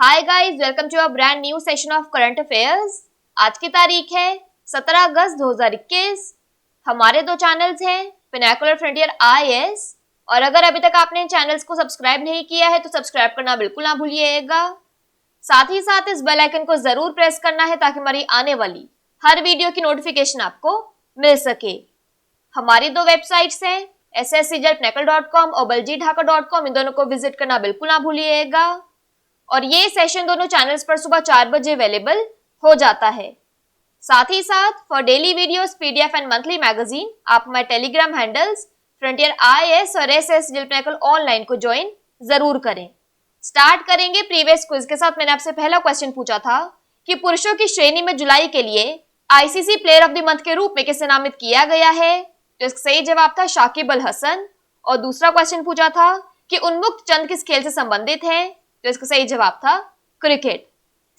Hi guys, welcome to a brand new session of current affairs. आज की तारीख है 17 अगस्त 2021। हमारे दो चैनल्स हैं, पिनाकुलर फ्रंटियर IAS, और अगर अभी तक आपने इन चैनल्स को सब्सक्राइब नहीं किया है तो सब्सक्राइब करना बिल्कुल ना भूलिएगा। साथ ही साथ इस बेल आइकन को जरूर प्रेस करना है ताकि हमारी आने वाली हर वीडियो की नोटिफिकेशन आपको मिल सके। हमारी दो वेबसाइट्स हैं, sscjalpinnacle.com और baljeetdhaka.com। इन दोनों को विजिट करना बिल्कुल ना भूलिएगा। और ये सेशन दोनों चैनल्स पर सुबह 4 बजे अवेलेबल हो जाता है। साथ ही साथ for daily videos, PDF and monthly magazine आप हमारे टेलीग्राम हैंडल्स फ्रंटियर IAS और SS ऑनलाइन को ज्वाइन जरूर करें। स्टार्ट करेंगे प्रीवियस क्विज के साथ। मैंने आपसे पहला क्वेश्चन पूछा था कि पुरुषों की श्रेणी में जुलाई के लिए ICC player of the month के रूप में किसे नामित किया गया है? तो इसका सही जवाब था शाकिब अल हसन। और दूसरा क्वेश्चन पूछा था कि उन्मुक्त चंद किस खेल से संबंधित है? तो इसका सही जवाब था क्रिकेट।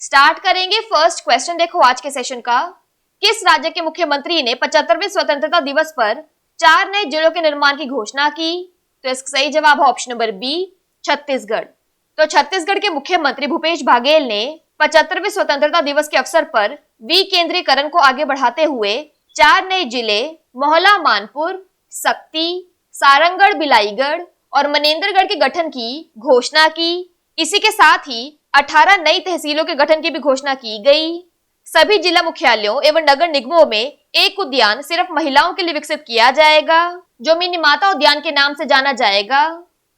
स्टार्ट करेंगे फर्स्ट क्वेश्चन। देखो आज के सेशन का, किस राज्य के मुख्यमंत्री ने 75वें स्वतंत्रता दिवस पर 4 नए जिलों के निर्माण की घोषणा की? तो इसका सही जवाब है ऑप्शन नंबर बी, छत्तीसगढ़। तो छत्तीसगढ़ के मुख्यमंत्री भूपेश बघेल ने 75वें स्वतंत्रता दिवस के अवसर पर विकेंद्रीकरण को आगे बढ़ाते हुए 4 नए जिले मोहला मानपुर, सक्ती, सारंगढ़, बिलाईगढ़ और मनेंद्रगढ़ के गठन की घोषणा की। इसी के साथ ही 18 नई तहसीलों के गठन की भी घोषणा की गई। सभी जिला मुख्यालयों एवं नगर निगमों में एक उद्यान सिर्फ महिलाओं के लिए विकसित किया जाएगा, जो मिनीमाता उद्यान के नाम से जाना जाएगा।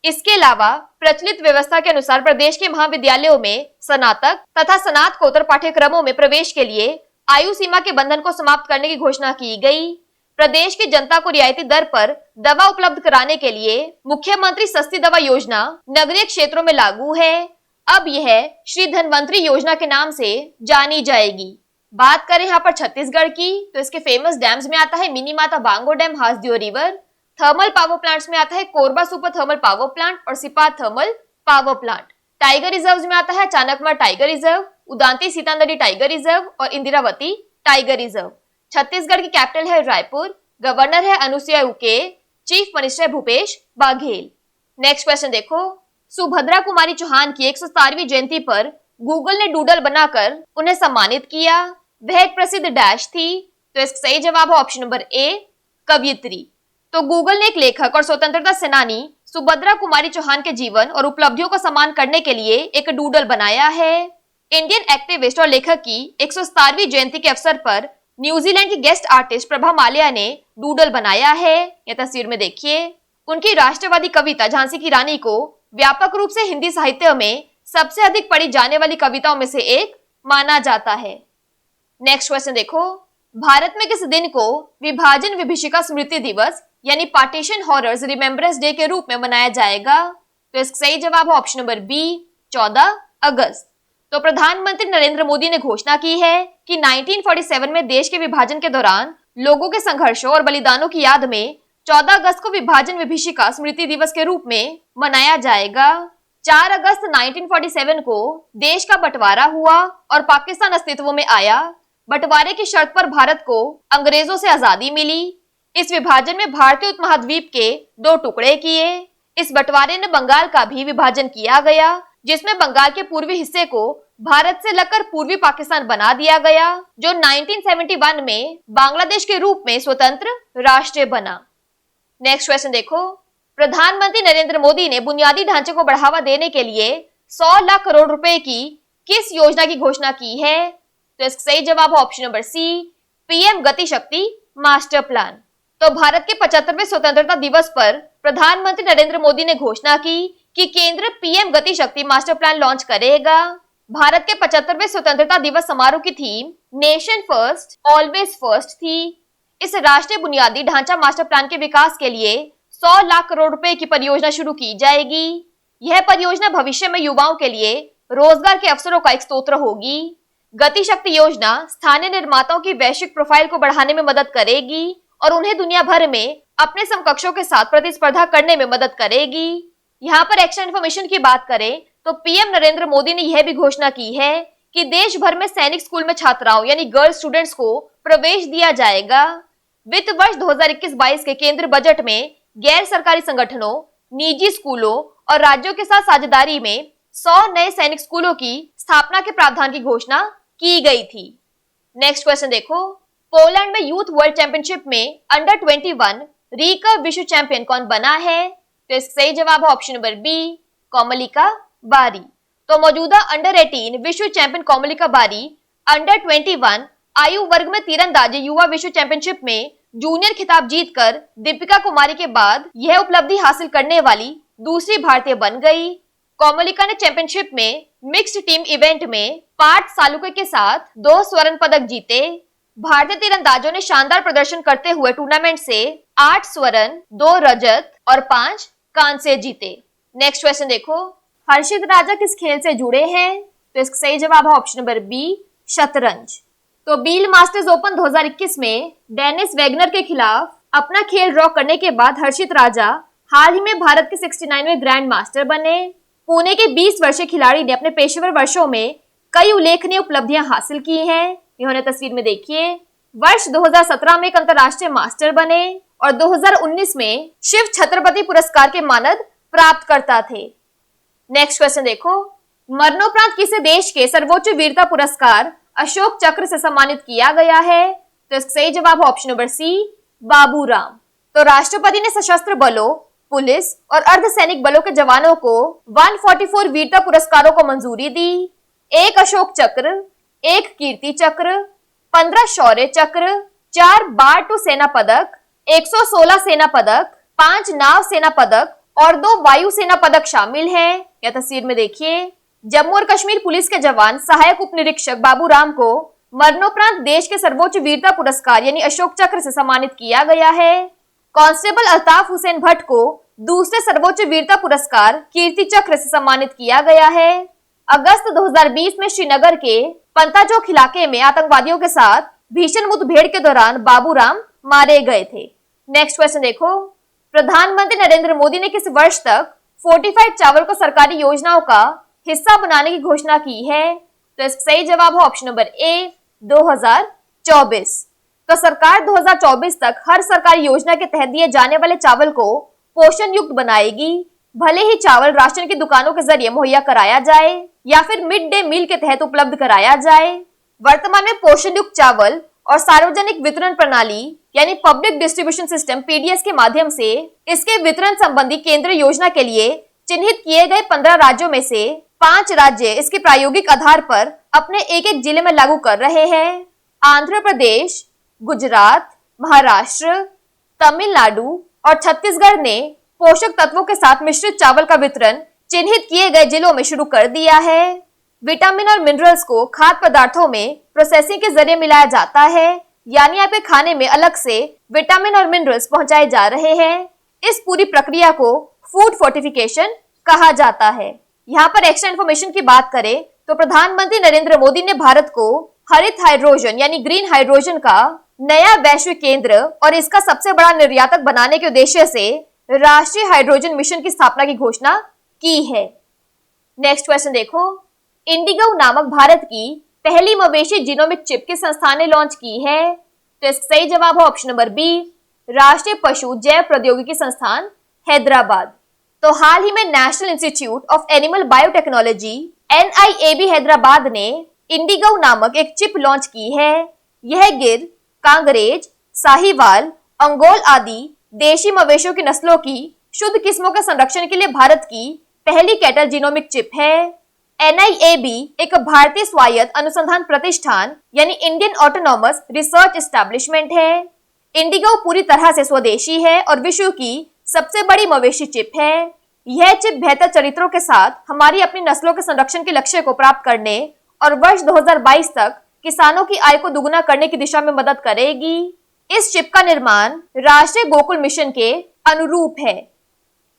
इसके अलावा प्रचलित व्यवस्था के अनुसार प्रदेश के महाविद्यालयों में स्नातक तथा स्नातकोत्तर पाठ्यक्रमों में प्रवेश के लिए आयु सीमा के बंधन को समाप्त करने की घोषणा की गई। प्रदेश की जनता को रियायती दर पर दवा उपलब्ध कराने के लिए मुख्यमंत्री सस्ती दवा योजना नगरीय क्षेत्रों में लागू है। अब यह श्री धनवंतरी योजना के नाम से जानी जाएगी। बात करें यहाँ पर छत्तीसगढ़ की, तो इसके फेमस डैम्स में आता है Minimata Bango dam, Hasdeo river. Thermal power plants में आता है Korba super thermal power plant और Sipat thermal power plant. Tiger reserve में आता है चाणकमल tiger reserve, Udanti Sitanadi tiger reserve और इंदिरावती टाइगर रिजर्व। छत्तीसगढ़ की कैपिटल है रायपुर, गवर्नर है अनुसुईया उइके, चीफ मिनिस्टर है भूपेश बघेल। नेक्स्ट क्वेश्चन देखो, सुभद्रा कुमारी चौहान की 117वीं जयंती पर गूगल ने डूडल बनाकर उन्हें सम्मानित किया। वह एक प्रसिद्ध डैश थी। तो इसका सही जवाब है ऑप्शन नंबर ए, कवयित्री। तो गूगल ने एक लेखक और स्वतंत्रता सेनानी सुभद्रा कुमारी चौहान के जीवन और उपलब्धियों को सम्मान करने के लिए एक डूडल बनाया है। इंडियन एक्टिविस्ट और लेखक की 117वीं जयंती के अवसर पर न्यूजीलैंड की गेस्ट आर्टिस्ट प्रभा माल्या ने डूडल बनाया है। यह तस्वीर में देखिए। उनकी राष्ट्रवादी कविता झांसी की रानी को व्यापक रूप से हिंदी साहित्य में सबसे अधिक पढ़ी जाने वाली कविताओं में से एक माना जाता है। नेक्स्ट क्वेश्चन देखो, भारत में किस दिन को विभाजन विभीषिका स्मृति दिवस यानी पार्टीशन हॉरर्स रिमेम्बरेंस डे के रूप में मनाया जाएगा? तो इसका सही जवाब है ऑप्शन नंबर बी, 14 अगस्त। तो प्रधानमंत्री नरेंद्र मोदी ने घोषणा की है कि 1947 में देश के विभाजन के दौरान लोगों के संघर्षों और बलिदानों की याद में 14 अगस्त को विभाजन विभीषिका स्मृति दिवस के रूप में मनाया जाएगा। 4 अगस्त 1947 को देश का बंटवारा हुआ और पाकिस्तान अस्तित्व में आया। बंटवारे की शर्त पर भारत को अंग्रेजों से आजादी मिली। इस विभाजन में भारतीय उपमहाद्वीप के 2 टुकड़े किए। इस बंटवारे ने बंगाल का भी विभाजन किया गया, जिसमें बंगाल के पूर्वी हिस्से को भारत से लगकर पूर्वी पाकिस्तान बना दिया गया, जो 1971 में बांग्लादेश के रूप में स्वतंत्र राष्ट्र बना। नेक्स्ट क्वेश्चन देखो, प्रधानमंत्री नरेंद्र मोदी ने बुनियादी ढांचे को बढ़ावा देने के लिए 100 लाख करोड़ रुपए की किस योजना की घोषणा की है? तो इसका सही जवाब है ऑप्शन नंबर सी, PM गति शक्ति मास्टर प्लान। तो भारत के 75वें स्वतंत्रता दिवस पर प्रधानमंत्री नरेंद्र मोदी ने घोषणा की कि केंद्र PM गति शक्ति मास्टर प्लान लॉन्च करेगा। भारत के 75वें स्वतंत्रता दिवस समारोह की theme nation first always first थी। इस राष्ट्रीय बुनियादी ढांचा मास्टर प्लान के विकास के लिए 100 लाख करोड़ रुपए की परियोजना शुरू की जाएगी। यह परियोजना भविष्य में युवाओं के लिए रोजगार के अवसरों का एक स्रोत होगी। गति शक्ति योजना स्थानीय निर्माताओं की वैश्विक प्रोफाइल को बढ़ाने में मदद करेगी और उन्हें दुनिया भर में अपने समकक्षों के साथ प्रतिस्पर्धा करने में मदद करेगी। यहाँ पर एक्स्ट्रा इन्फॉर्मेशन की बात करें तो PM नरेंद्र मोदी ने यह भी घोषणा की है कि देश भर में सैनिक स्कूल में छात्राओं यानी गर्ल स्टूडेंट्स को प्रवेश दिया जाएगा। वित्त वर्ष 2021-22 के केंद्र बजट में गैर सरकारी संगठनों, निजी स्कूलों और राज्यों के साथ साझेदारी में 100 नए सैनिक स्कूलों की स्थापना के प्रावधान की घोषणा की गई थी। नेक्स्ट क्वेश्चन देखो, पोलैंड में यूथ वर्ल्ड चैंपियनशिप में अंडर 21 रिकर्व विश्व चैंपियन कौन बना है? तो इसका सही जवाब है ऑप्शन नंबर बी, कोमलिका बारी। तो मौजूदा अंडर 18 विश्व चैंपियन कोमलिका बारी अंडर 21 आयु वर्ग में तीरंदाजी युवा विश्व चैंपियनशिप में जूनियर खिताब जीतकर दीपिका कुमारी के बाद यह उपलब्धि हासिल करने वाली दूसरी भारतीय बन गई। कोमलिका ने चैंपियनशिप में मिक्स्ड टीम इवेंट में पार्थ सालुके के साथ 2 स्वर्ण पदक जीते। भारतीय तीरंदाजों ने शानदार प्रदर्शन करते हुए टूर्नामेंट से 8 स्वर्ण, 2 रजत और 5 कांस्य जीते। नेक्स्ट क्वेश्चन देखो, हर्षित राजा किस खेल से जुड़े हैं? तो इसका सही जवाब है ऑप्शन नंबर बी, शतरंज। तो बील मास्टर्स ओपन 2021 में डेनिस वेगनर के खिलाफ अपना खेल ड्रॉ करने के बाद हर्षित राजा हाल ही में भारत के 69वें ग्रैंड मास्टर बने। पुणे के 20 वर्षीय खिलाड़ी ने अपने पेशेवर वर्षों में कई उल्लेखनीय उपलब्धियां हासिल की हैं। इन्होंने तस्वीर में देखिए, वर्ष 2017 में एक अंतर्राष्ट्रीय मास्टर बने और 2019 में शिव छत्रपति पुरस्कार के मानद प्राप्त करता थे। नेक्स्ट क्वेश्चन देखो, मरणोपरांत किसे देश के सर्वोच्च वीरता पुरस्कार अशोक चक्र से सम्मानित किया गया है? तो इसका सही जवाब है ऑप्शन नंबर सी, बाबूराम। तो राष्ट्रपति ने सशस्त्र बलों, पुलिस और अर्धसैनिक बलों के जवानों को 144 वीरता पुरस्कारों को मंजूरी दी। 1 अशोक चक्र, 1 कीर्ति चक्र, 15 शौर्य चक्र, 4 बार 2 सेना पदक, 116 सेना पदक, 5 नाव सेना पदक और 2 वायु सेना पदक शामिल हैं। यह तस्वीर में देखिए, जम्मू और कश्मीर पुलिस के जवान सहायक उप निरीक्षक बाबूराम को मरणोपरांत देश के सर्वोच्च वीरता पुरस्कार यानी अशोक चक्र से सम्मानित किया गया है। कांस्टेबल अल्ताफ हुसैन भट्ट को दूसरे सर्वोच्च वीरता पुरस्कार कीर्ति चक्र से सम्मानित किया गया है। अगस्त 2020 में श्रीनगर के पंताजोक इलाके में आतंकवादियों के साथ भीषण मुठभेड़ के दौरान बाबूराम मारे गए थे। नेक्स्ट क्वेश्चन देखो, प्रधानमंत्री नरेंद्र मोदी ने किस वर्ष तक फोर्टिफाइड चावल को सरकारी योजनाओं का हिस्सा बनाने की घोषणा की है? तो इसका सही जवाब है ऑप्शन नंबर ए, 2024। तो सरकार 2024 तक हर सरकारी योजना के तहत दिए जाने वाले चावल को पोषण युक्त बनाएगी। भले ही चावल राशन की दुकानों के जरिए मुहैया कराया जाए या फिर मिड डे मील के तहत उपलब्ध कराया जाए। वर्तमान में पोषण युक्त चावल और सार्वजनिक वितरण प्रणाली यानी पब्लिक डिस्ट्रीब्यूशन सिस्टम पीडीएस के माध्यम से इसके वितरण संबंधी केंद्रीय योजना के लिए चिन्हित किए गए 15 राज्यों में से 5 राज्य इसके प्रायोगिक आधार पर अपने एक जिले में लागू कर रहे हैं। आंध्र प्रदेश, गुजरात, महाराष्ट्र, तमिलनाडु और छत्तीसगढ़ ने पोषक तत्वों के साथ मिश्रित चावल का वितरण चिन्हित किए गए जिलों में शुरू कर दिया है। विटामिन और मिनरल्स को खाद्य पदार्थों में प्रोसेसिंग के जरिए मिलाया जाता है, यानी आपके खाने में अलग से विटामिन और मिनरल्स पहुंचाए जा रहे हैं। इस पूरी प्रक्रिया को फूड फोर्टिफिकेशन कहा जाता है। यहाँ पर एक्स्ट्रा इन्फॉर्मेशन की बात करें तो प्रधानमंत्री नरेंद्र मोदी ने भारत को हरित हाइड्रोजन यानी ग्रीन हाइड्रोजन का नया वैश्विक केंद्र और इसका सबसे बड़ा निर्यातक बनाने के उद्देश्य से राष्ट्रीय हाइड्रोजन मिशन की स्थापना की घोषणा की है। नेक्स्ट क्वेश्चन देखो, इंडिगो नामक भारत की पहली मवेशी जीनोमिक चिप किस संस्थान ने लॉन्च की है? तो इसका सही जवाब है ऑप्शन नंबर बी, राष्ट्रीय पशु जैव प्रौद्योगिकी संस्थान हैदराबाद। तो हाल ही में national institute of animal biotechnology NIAB Hyderabad ने इंडिगो नामक एक चिप लॉन्च की है। यह गिर, कांगरेज, साहिवाल, अंगोल आदि देशी मवेशियों की नस्लों की शुद्ध किस्मों के संरक्षण के लिए भारत की पहली कैटल जीनोमिक चिप है। NIAB एक भारतीय स्वायत्त अनुसंधान प्रतिष्ठान यानी इंडियन ऑटोनॉमस रिसर्च एस्टेब्लिशमेंट है। इंडिगो पूरी तरह से स्वदेशी है और विश्व की सबसे बड़ी मवेशी चिप है। यह चिप बेहतर चरित्रों के साथ हमारी अपनी नस्लों के संरक्षण के लक्ष्य को प्राप्त करने और वर्ष 2022 तक किसानों की आय को दुगुना करने की दिशा में मदद करेगी। इस चिप का निर्माण राष्ट्रीय गोकुल मिशन के अनुरूप है।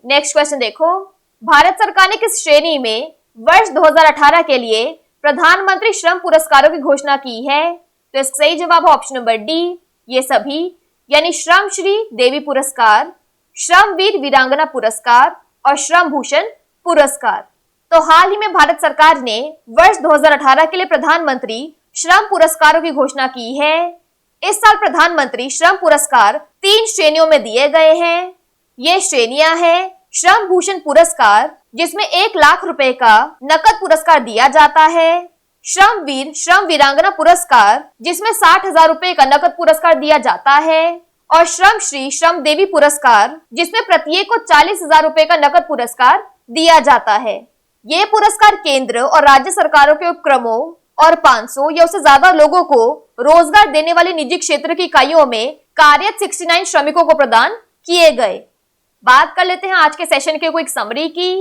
नेक्स्ट क्वेश्चन देखो, भारत सरकार ने किस श्रेणी में वर्ष 2018 के लिए प्रधानमंत्री श्रम पुरस्कारों की घोषणा की है? तो इसका सही जवाब है ऑप्शन नंबर डी, ये सभी यानी श्रम श्री देवी पुरस्कार, श्रम वीर वीरांगना पुरस्कार और श्रम भूषण पुरस्कार। तो हाल ही में भारत सरकार ने वर्ष 2018 के लिए प्रधानमंत्री श्रम पुरस्कारों की घोषणा की है। इस साल प्रधानमंत्री श्रम पुरस्कार 3 श्रेणियों में दिए गए हैं। ये श्रेणियां हैं श्रम भूषण पुरस्कार जिसमें 1 लाख रुपए का नकद पुरस्कार दिया जाता है। श्रम वीर श्रम वीरांगना पुरस्कार जिसमें 60,000 रुपए का नकद पुरस्कार दिया जाता है और श्रम श्री श्रम देवी पुरस्कार जिसमें प्रत्येक को 40,000 रुपए का नकद पुरस्कार दिया जाता है। ये पुरस्कार केंद्र और राज्य सरकारों के उपक्रमों और 500 या उससे ज्यादा लोगों को रोजगार देने वाली निजी क्षेत्र की इकाइयों में कार्यरत 69 श्रमिकों को प्रदान किए गए। बात कर लेते हैं आज के सेशन के क्विक समरी की।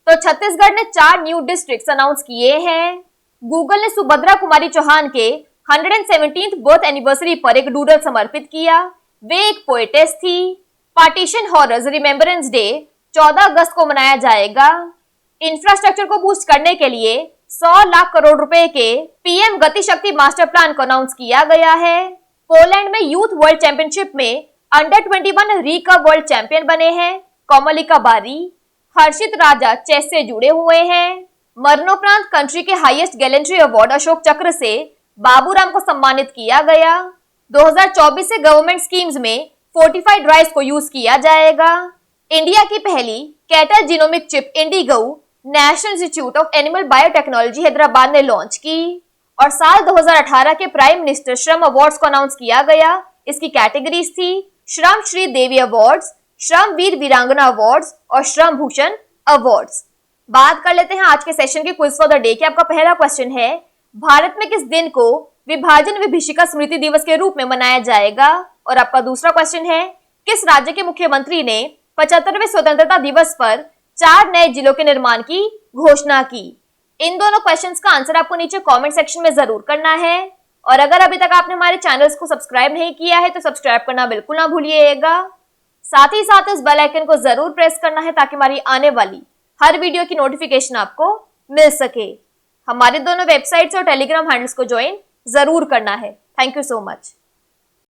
तो छत्तीसगढ़ ने 4 न्यू डिस्ट्रिक्ट्स अनाउंस किए हैं। गूगल ने सुभद्रा कुमारी चौहान के 117th बर्थ एनिवर्सरी पर एक डूडल समर्पित किया। वे एक पोएटेस थी। पार्टीशन हॉरर्स रिमेम्बरेंस डे 14 अगस्त को मनाया जाएगा। इंफ्रास्ट्रक्चर को बूस्ट करने के लिए 100 लाख करोड़ रुपए के पीएम गति शक्ति मास्टर प्लान को अनाउंस किया गया है। पोलैंड में यूथ वर्ल्ड चैंपियनशिप में अंडर 21 रिकर्व वर्ल्ड चैंपियन बने हैं कोमलिका बारी। हर्षित राजा चेस से जुड़े हुए हैं। मरणोपरांत कंट्री के हाईएस्ट गैलेंट्री अवार्ड अशोक चक्र से बाबूराम को सम्मानित किया गया। 2024 से गवर्नमेंट स्कीम्स में फोर्टिफाइड राइस को यूज किया जाएगा। इंडिया की पहली cattle genomic chip Indigo national institute of animal biotechnology Hyderabad ने लॉन्च की। और साल 2018 के प्राइम मिनिस्टर श्रम अवार्ड्स को अनाउंस किया गया। इसकी कैटेगरीज थी श्रम श्री देवी अवार्ड्स, श्रम वीर वीरांगना अवार्ड्स और श्रम भूषण अवार्ड्स। बात कर लेते हैं आज के सेशन के क्विज फॉर द डे की। आपका पहला क्वेश्चन है, भारत में किस दिन को विभाजन विभीषिका स्मृति दिवस के रूप में मनाया जाएगा? और आपका दूसरा क्वेश्चन है, किस राज्य के मुख्यमंत्री ने 75वें स्वतंत्रता दिवस पर 4 नए जिलों के निर्माण की घोषणा की? इन दोनों क्वेश्चंस का आंसर आपको नीचे कमेंट सेक्शन में जरूर करना है। और अगर अभी तक आपने हमारे चैनल्स को सब्सक्राइब नहीं किया है तो सब्सक्राइब करना बिल्कुल ना भूलिएगा। साथ ही साथ इस बेल आइकन को जरूर प्रेस करना है ताकि हमारी आने वाली हर वीडियो की नोटिफिकेशन आपको मिल सके। हमारे दोनों वेबसाइट्स और टेलीग्राम हैंडल्स को ज्वाइन जरूर करना है। Thank you so much.